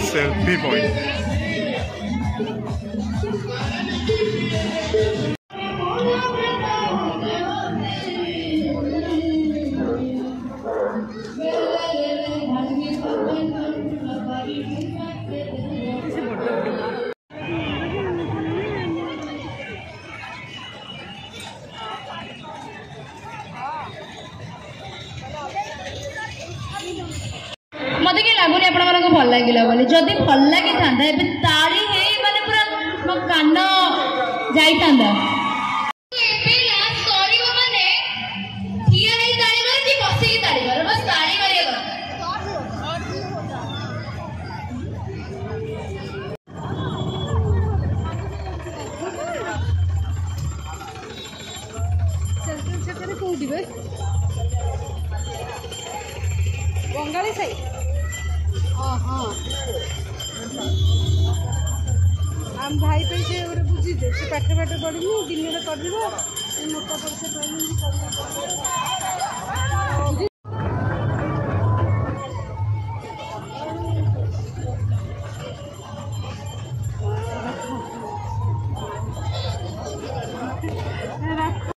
Selfie point. मत कि लगुनि आप भल लगे बोली जदि भल लगी था ताली माने पूरा मो कान जाता बंगाली साई आम भाई पे से बुझी दे पाठ पाठ पढ़ी दिन में कर मोटा पैसा